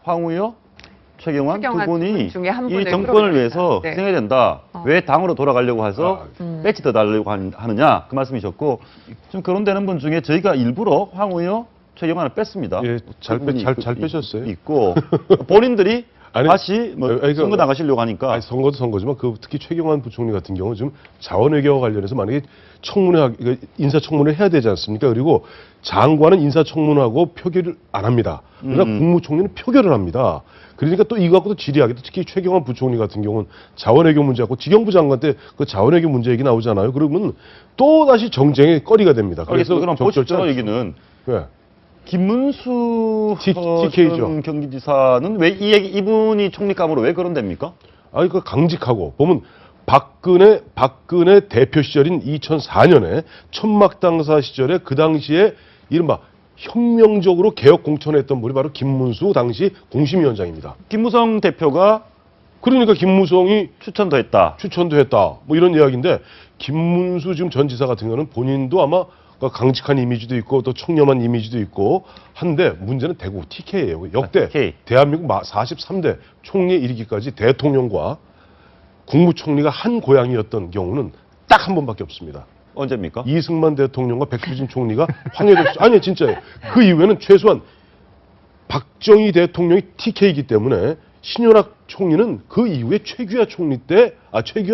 황우여, 최경환 두 분이 중에 한 이 분을 정권을 끌어올렸다. 위해서 네. 희생해야 된다. 왜 당으로 돌아가려고 해서 배치 더 달라고 하느냐 그 말씀이셨고 지금 거론되는 분 중에 저희가 일부러 황우여, 최경환을 뺐습니다. 예, 잘 빼셨어요. 있고 본인들이 아니, 다시 뭐 아니, 선거 나가시려고 하니까 아니, 선거도 선거지만 특히 최경환 부총리 같은 경우는 지금 자원외교와 관련해서 만약에 인사청문회를 해야 되지 않습니까? 그리고 장관은 인사청문하고 표결을 안 합니다. 그러나 국무총리는 표결을 합니다. 그러니까 또 이거 갖고도 질의하겠다. 특히 최경환 부총리 같은 경우는 자원외교 문제하고 지경부 장관 때 그 자원외교 문제 얘기 나오잖아요. 그러면 또 다시 정쟁의 거리가 됩니다. 그래서 그럼 보시죠 여기는. 네. 김문수 TK죠. 전 경기지사는 왜 이분이 총리감으로 왜 거론됩니까? 아니 그 강직하고 보면 박근혜 대표 시절인 2004년에 천막당사 시절에 그 당시에 이른바 혁명적으로 개혁 공천했던 분이 바로 김문수 당시 공심위원장입니다. 김무성 대표가 그러니까 김무성이 추천도 했다. 뭐 이런 이야기인데 김문수 지금 전 지사 같은 경우는 본인도 아마 강직한 이미지도 있고 또 청렴한 이미지도 있고 한데 문제는 대구 TK예요. 역대 TK. 대한민국 43대 총리에 이르기까지 대통령과 국무총리가 한 고향이었던 경우는 딱 한 번밖에 없습니다. 언제입니까? 이승만 대통령과 백수진 총리가 황해도 아니 진짜예요. 그 이후에는 최소한 박정희 대통령이 TK이기 때문에 신현악 총리는 그 이후에 최규하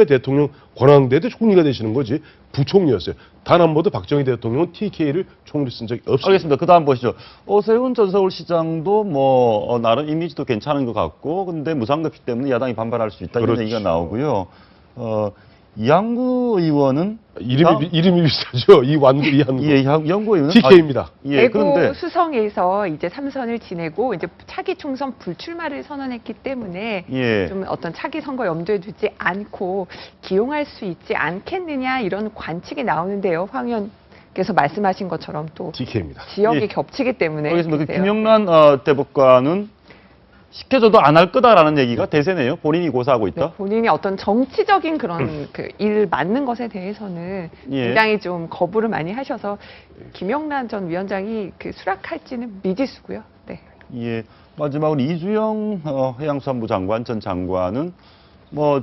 대통령 권한대 때 총리가 되시는 거지 부총리였어요. 단 한 번도 박정희 대통령은 TK를 총리 쓴 적이 없습니다. 알겠습니다. 그 다음 보시죠. 오세훈 전 서울시장도 뭐 나름 이미지도 괜찮은 것 같고 근데 무상급식 때문에 야당이 반발할 수 있다 이런 그렇죠. 얘기가 나오고요. 이한구 의원은 이름이 비슷하죠. 이한구. 예, 이한구 의원은 TK입니다. 예, 대구 그런데 수성에서 이제 3선을 지내고 이제 차기 총선 불출마를 선언했기 때문에 예. 좀 어떤 차기 선거 염두에 두지 않고 기용할 수 있지 않겠느냐 이런 관측이 나오는데요. 황 의원께서 말씀하신 것처럼 또 TK입니다. 지역이 예. 겹치기 때문에 알겠습니다. 그 글쎄요. 김영란 대법관은 시켜줘도 안 할 거다라는 얘기가 대세네요. 본인이 고사하고 있다. 네, 본인이 어떤 정치적인 그런 그 일 맞는 것에 대해서는 예. 굉장히 좀 거부를 많이 하셔서 김영란 전 위원장이 그 수락할지는 미지수고요. 네. 예. 마지막으로 이주영 해양수산부 장관 전 장관은 뭐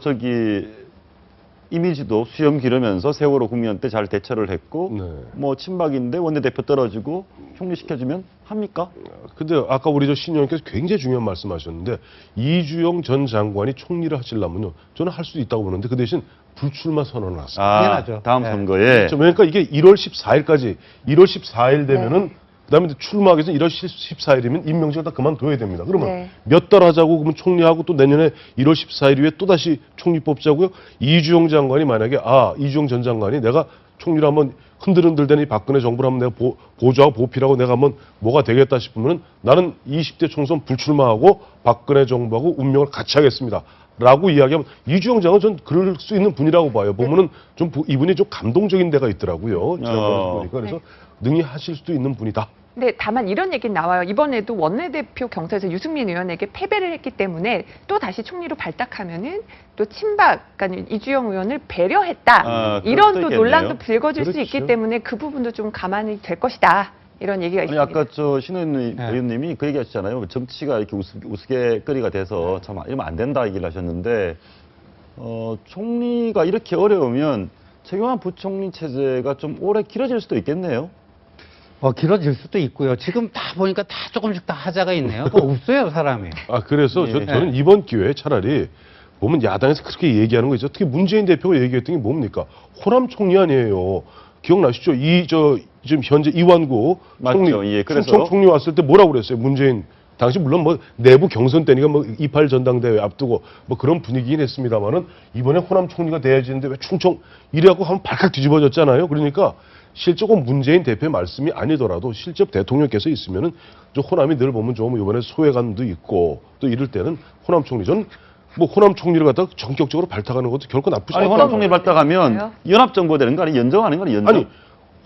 이미지도 수염 기르면서 세월호 국면 때 잘 대처를 했고 네. 뭐 친박인데 원내대표 떨어지고 총리 시켜주면 합니까? 근데 아까 우리 신 의원께서 굉장히 중요한 말씀하셨는데 이주영 전 장관이 총리를 하시려면요 저는 할 수도 있다고 보는데 그 대신 불출마 선언을 하셨습니다. 당연하죠. 다음 네. 선거에 그러니까 이게 1월 14일까지 1월 14일 되면은 그다음에 출마하기 위해서 1월 14일이면 임명직을 다 그만둬야 됩니다. 그러면 네. 몇 달 하자고 그러면 총리하고 또 내년에 1월 14일 이후에 또 다시 총리 뽑자고요. 이주영 장관이 만약에 이주영 전 장관이 내가 총리를 한번 흔들흔들대니 박근혜 정부를 한번 내가 보조하고 보필하고 내가 한번 뭐가 되겠다 싶으면은 나는 20대 총선 불출마하고 박근혜 정부하고 운명을 같이 하겠습니다. 라고 이야기하면 이주영 장은 전 그럴 수 있는 분이라고 봐요. 보면은 좀 이분이 좀 감동적인 데가 있더라고요. 지난번에 보니까 그래서 능히 하실 수도 있는 분이다. 근데 다만 이런 얘기는 나와요. 이번에도 원내대표 경선에서 유승민 의원에게 패배를 했기 때문에 또 다시 총리로 발탁하면은 또 친박, 그러니까 이주영 의원을 배려했다. 그럴 이런 수도 또 있겠네요. 논란도 불거질 수 그렇죠. 있기 때문에 그 부분도 좀 감안이 될 것이다. 이런 얘기가 아니 있습니다. 아까 신 의원님이 그 얘기하셨잖아요. 정치가 이렇게 우스갯거리가 돼서 참 이러면 안 된다 얘기를 하셨는데 총리가 이렇게 어려우면 최경환 부총리 체제가 좀 오래 길어질 수도 있겠네요. 길어질 수도 있고요. 지금 다 보니까 다 조금씩 다 하자가 있네요. 또 없어요, 사람이. 그래서 예. 저는 이번 기회에 차라리 보면 야당에서 그렇게 얘기하는 거 있죠. 특히 문재인 대표가 얘기했던 게 뭡니까? 호남 총리 아니에요. 기억나시죠? 지금 현재 이완구 맞죠. 총리, 예, 그래서 충청 총리 왔을 때 뭐라고 그랬어요? 문재인 당시 물론 뭐 내부 경선 때니까 뭐 28 전당대회 앞두고 뭐 그런 분위기긴 했습니다만은 이번에 호남 총리가 돼야지는데 왜 충청 이래갖고 한번 발칵 뒤집어졌잖아요. 그러니까 실적은 문재인 대표의 말씀이 아니더라도 실적 대통령께서 있으면은 호남이 늘 보면 좀 이번에 소외감도 있고 또 이럴 때는 호남 총리 전 뭐 호남 총리를 갖다가 전격적으로 발탁하는 것도 결코 나쁘지 아니 않다. 호남 총리 발탁하면 연합정부 되는 거 아니에요? 연정하는 거 아니에요? 연정? 아니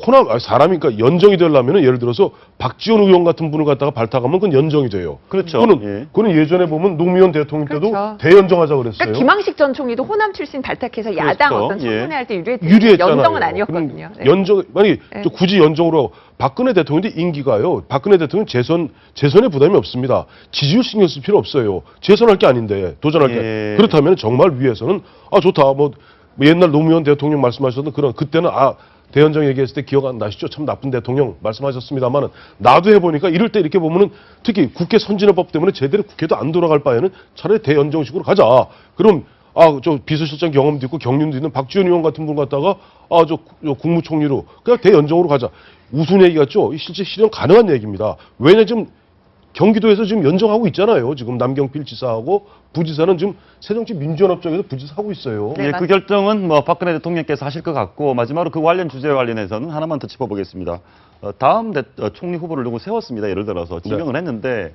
호남 사람이 그러니까 연정이 되려면은 예를 들어서 박지원 의원 같은 분을 갖다가 발탁하면 그건 연정이 돼요. 그렇죠. 그거는 예전에 보면 노무현 대통령 때도 그렇죠. 대연정하자 그랬어요. 그러니까 김황식 전 총리도 호남 출신 발탁해서 야당 그렇죠. 어떤 청문회 할 때 유리했잖아요. 연정은 아니었거든요. 네. 연정 아니 네. 굳이 연정으로 박근혜 대통령도 임기가요. 박근혜 대통령 재선에 부담이 없습니다. 지지율 신경 쓸 필요 없어요. 재선할 게 아닌데 도전할 게 그렇다면 정말 위에서는 좋다 뭐 옛날 노무현 대통령 말씀하셨던 그런 그때는 대연정 얘기했을 때 기억 안 나시죠? 참 나쁜 대통령 말씀하셨습니다만은 나도 해보니까 이럴 때 이렇게 보면은 특히 국회 선진화법 때문에 제대로 국회도 안 돌아갈 바에는 차라리 대연정식으로 가자. 그럼 저 비서실장 경험도 있고 경륜도 있는 박지원 의원 같은 분 갖다가 저 국무총리로 그냥 대연정으로 가자. 우스운 얘기 같죠? 실제 실현 가능한 얘기입니다. 왜냐 지금 경기도에서 지금 연정하고 있잖아요. 지금 남경필 지사하고 부지사는 지금 새정치민주연합 쪽에서 부지사하고 있어요. 네, 그 결정은 뭐 박근혜 대통령께서 하실 것 같고 마지막으로 그 관련 주제와 관련해서는 하나만 더 짚어보겠습니다. 다음 총리 후보를 누구 세웠습니다. 예를 들어서 지명을 했는데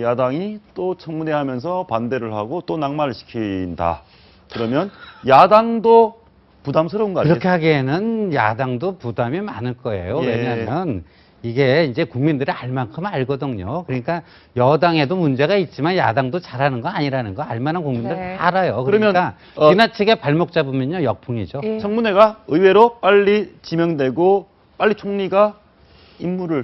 야당이 또 청문회 하면서 반대를 하고 또 낙마를 시킨다. 그러면 야당도 부담스러운 거 아니겠어요? 그렇게 하기에는 야당도 부담이 많을 거예요. 예. 왜냐하면 이게 이제 국민들이 알 만큼 알거든요. 그러니까 여당에도 문제가 있지만 야당도 잘하는 거 아니라는 거 알만한 국민들 네. 다 알아요. 그러면, 그러니까 지나치게 발목 잡으면요 역풍이죠. 예. 청문회가 의외로 빨리 지명되고 빨리 총리가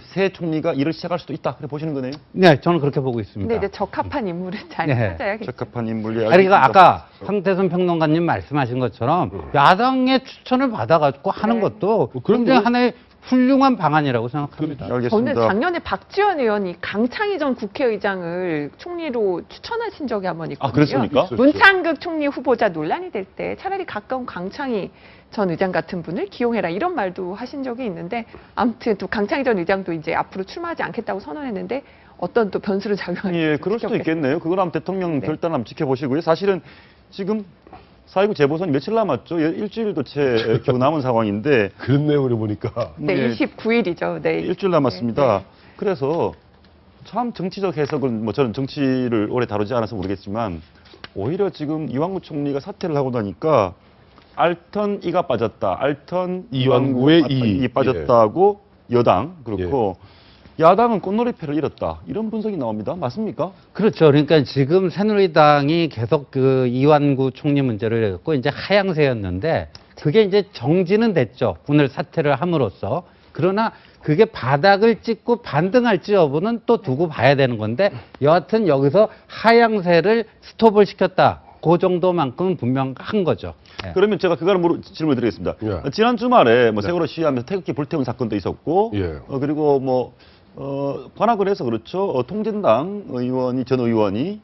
새 총리가 일을 시작할 수도 있다. 그래 보시는 거네요. 네, 저는 그렇게 보고 있습니다. 근데 이제 적합한 인물을 잘 네. 찾아야겠죠. 적합한 인물이 그러니까 아까 황태순 평론가님 말씀하신 것처럼 야당의 추천을 받아가지고 하는 네. 것도 그럼 굉장히 하나의 훌륭한 방안이라고 생각합니다. 저는 알겠습니다. 작년에 박지원 의원이 강창희 전 국회의장을 총리로 추천하신 적이 한번 있거든요. 그랬습니까? 문창극 총리 후보자 논란이 될 때 차라리 가까운 강창희 전 의장 같은 분을 기용해라 이런 말도 하신 적이 있는데 아무튼 또 강창희 전 의장도 이제 앞으로 출마하지 않겠다고 선언했는데 어떤 또 변수를 작용할지 예, 그럴 수도 있겠네요. 그걸 한번 대통령 네. 결단 한번 지켜보시고요. 사실은 지금 4.19 재보선이 며칠 남았죠? 일주일도 채 겨우 남은 상황인데 그렇네요. 그래 보니까. 네, 예, 29일이죠. 네. 일주일 남았습니다. 네. 그래서 참 정치적 해석은 뭐 저는 정치를 오래 다루지 않아서 모르겠지만 오히려 지금 이완구 총리가 사퇴를 하고 나니까 알턴 이가 빠졌다. 알턴 이완구의 이. 이 빠졌다고 여당 그렇고 야당은 꽃놀이패를 잃었다. 이런 분석이 나옵니다. 맞습니까? 그렇죠. 그러니까 지금 새누리당이 계속 그 이완구 총리 문제를 갖고 이제 하향세였는데 그게 이제 정지는 됐죠. 오늘 사퇴를 함으로써. 그러나 그게 바닥을 찍고 반등할지 여부는 또 두고 봐야 되는 건데 여하튼 여기서 하향세를 스톱을 시켰다. 그 정도만큼은 분명한 거죠. 예. 그러면 제가 그거를 질문을 드리겠습니다. 예. 지난 주말에 뭐 세월호 시위하면서 태극기 불태운 사건도 있었고, 예. 그리고 뭐 관악을 해서 그렇죠. 통진당 의원이 전 의원이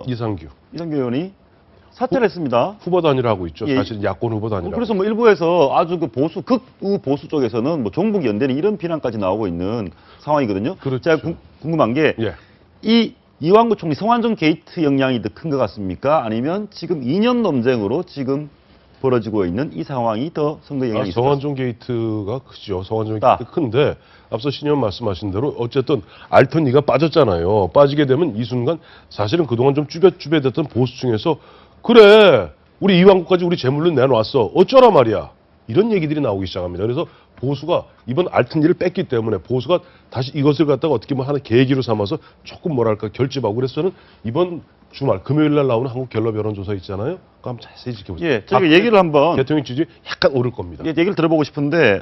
이상규 의원이 사퇴를 했습니다. 후보 단위를 하고 있죠. 예. 사실 야권 후보 단위라. 그래서 뭐 일부에서 아주 그 극우 보수 쪽에서는 뭐 종북 연대는 이런 비난까지 나오고 있는 상황이거든요. 그렇죠. 제가 궁금한 게 예. 이완구 총리 성완종 게이트 영향이 더 큰 것 같습니까? 아니면 지금 이념 논쟁으로 지금 벌어지고 있는 이 상황이 더 선거 영향이 있을까? 성완종 게이트가 크죠. 성완종 아. 게이트 큰데 앞서 신의원 말씀하신 대로 어쨌든 알턴 이가 빠졌잖아요. 빠지게 되면 이 순간 사실은 그동안 좀 쭈뼛쭈뼛했던 보수층에서 그래 우리 이완구까지 우리 재물로 내놓았어. 어쩌라 말이야. 이런 얘기들이 나오기 시작합니다. 그래서 보수가 이번 알턴 일을 뺐기 때문에 보수가 다시 이것을 갖다가 어떻게 보면 하나의 계기로 삼아서 조금 뭐랄까 결집하고 그래서 저는 이번 주말 금요일 날 나오는 한국 갤럽 여론조사 있잖아요. 그거 한번 자세히 지켜보세요. 예, 저희가 얘기를 한번 대통령 지지 약간 오를 겁니다. 얘기를 들어보고 싶은데